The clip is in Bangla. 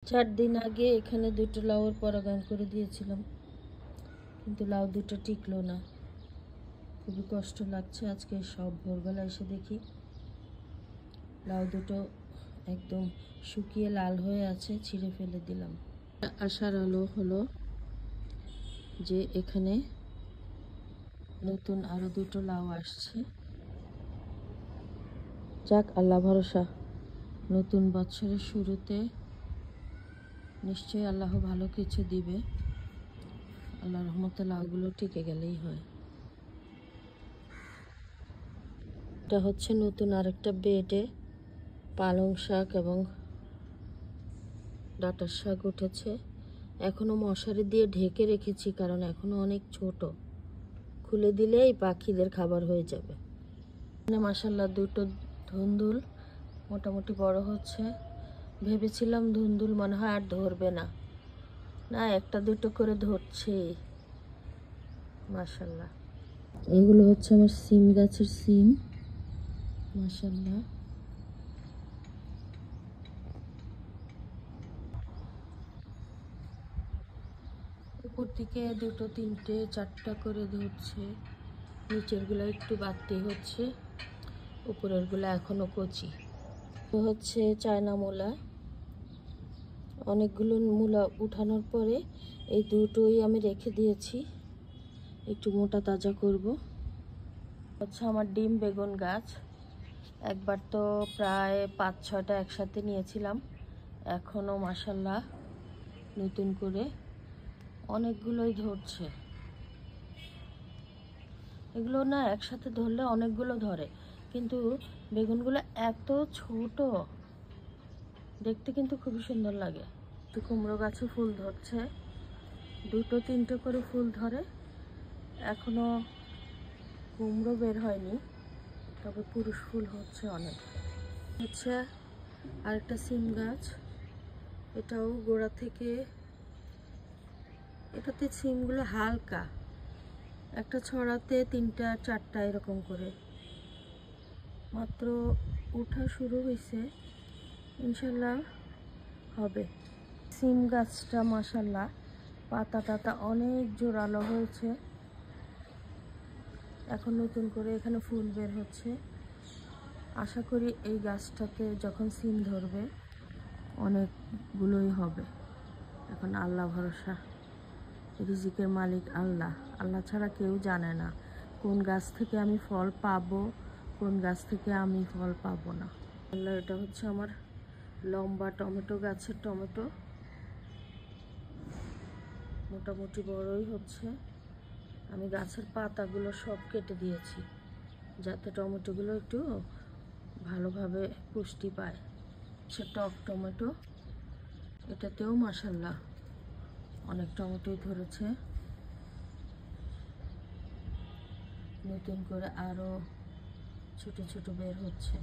4 দিন আগে এখানে দুটো লাউয়ের পরাগায়ন করে দিয়েছিলাম, কিন্তু লাউ দুটো টিকলো না। খুবই কষ্ট লাগছে। আজকে সব ভোরবেলা এসে দেখি লাউ দুটো একদম শুকিয়ে লাল হয়ে আছে, ছিঁড়ে ফেলে দিলাম। আশার আলো হলো যে এখানে নতুন আরো দুটো লাউ আসছে। যাক, আল্লাহ ভরসা। নতুন বছরের শুরুতে নিশ্চয়ই আল্লাহ ভালো কিছু দিবে। আল্লাহর রহমতে লাউগুলো টিকে গেলেই হয়। এটা হচ্ছে নতুন আরেকটা বেডে পালং শাক এবং ডাঁটার শাক উঠেছে। এখনো মশারি দিয়ে ঢেকে রেখেছি, কারণ এখনো অনেক ছোট। খুলে দিলে এই পাখিদের খাবার হয়ে যাবে। মাশাআল্লাহ দুটো ধুন্দুল মোটামুটি বড় হচ্ছে। ভেবেছিলাম ধুন্দুল মনে হয় আর ধরবে না, না একটা দুটো করে ধরছে। মাশাআল্লাহ। এগুলো হচ্ছে আমার সিম গাছের সিম। মাশাআল্লাহ। উপর দিকে দুটো তিনটে চারটা করে ধরছে, নিচের গুলো একটু বাড়তি হচ্ছে, উপরের গুলো এখনো কচি। হচ্ছে চায়না মূলা। অনেকগুলো মূলা উঠানোর পরে এই দুটোই আমি রেখে দিয়েছি, একটু মোটা তাজা করব। হচ্ছে আমার ডিম বেগুন গাছ। একবার তো প্রায় 5-6টা একসাথে নিয়েছিলাম, এখনো মাশাআল্লাহ নতুন করে অনেকগুলোই ধরছে। এগুলো না একসাথে ধরলে অনেকগুলো ধরে, কিন্তু বেগুনগুলো এত ছোট, দেখতে কিন্তু খুবই সুন্দর লাগে। কুমড়ো গাছে ফুল ধরছে, দুটো তিনটে করে ফুল ধরে। এখনো কুমড়ো বের হয়নি, তবে পুরুষ ফুল হচ্ছে অনেক। হচ্ছে আরেকটা সিম গাছ, এটাও গোড়া থেকে, এটাতে সিমগুলো হালকা, একটা ছড়াতে 3টা 4টা এরকম করে। মাত্র উঠা শুরু হয়েছে, ইনশাল্লাহ হবে। সিম গাছটা মাশাআল্লাহ পাতা টাতা অনেক জোরালো হয়েছে। এখন নতুন করে এখানে ফুল বের হচ্ছে। আশা করি এই গাছটাতে যখন সিম ধরবে অনেকগুলোই হবে। এখন আল্লাহ ভরসা, রিজিকের মালিক আল্লাহ। আল্লাহ ছাড়া কেউ জানে না কোন গাছ থেকে আমি ফল পাবো, কোন গাছ থেকে আমি ফল পাবো না। আল্লাহ। এটা হচ্ছে আমার লম্বা টমেটো গাছের টমেটো, মোটামুটি বড়ই হচ্ছে। আমি গাছের পাতাগুলো সব কেটে দিয়েছি যাতে টমেটোগুলো একটু ভালোভাবে পুষ্টি পায়। সে টক টমেটো, এটাতেও মাশাআল্লাহ অনেক টমেটোই ধরেছে। নতুন করে আরো ছোট ছোট বের হচ্ছে।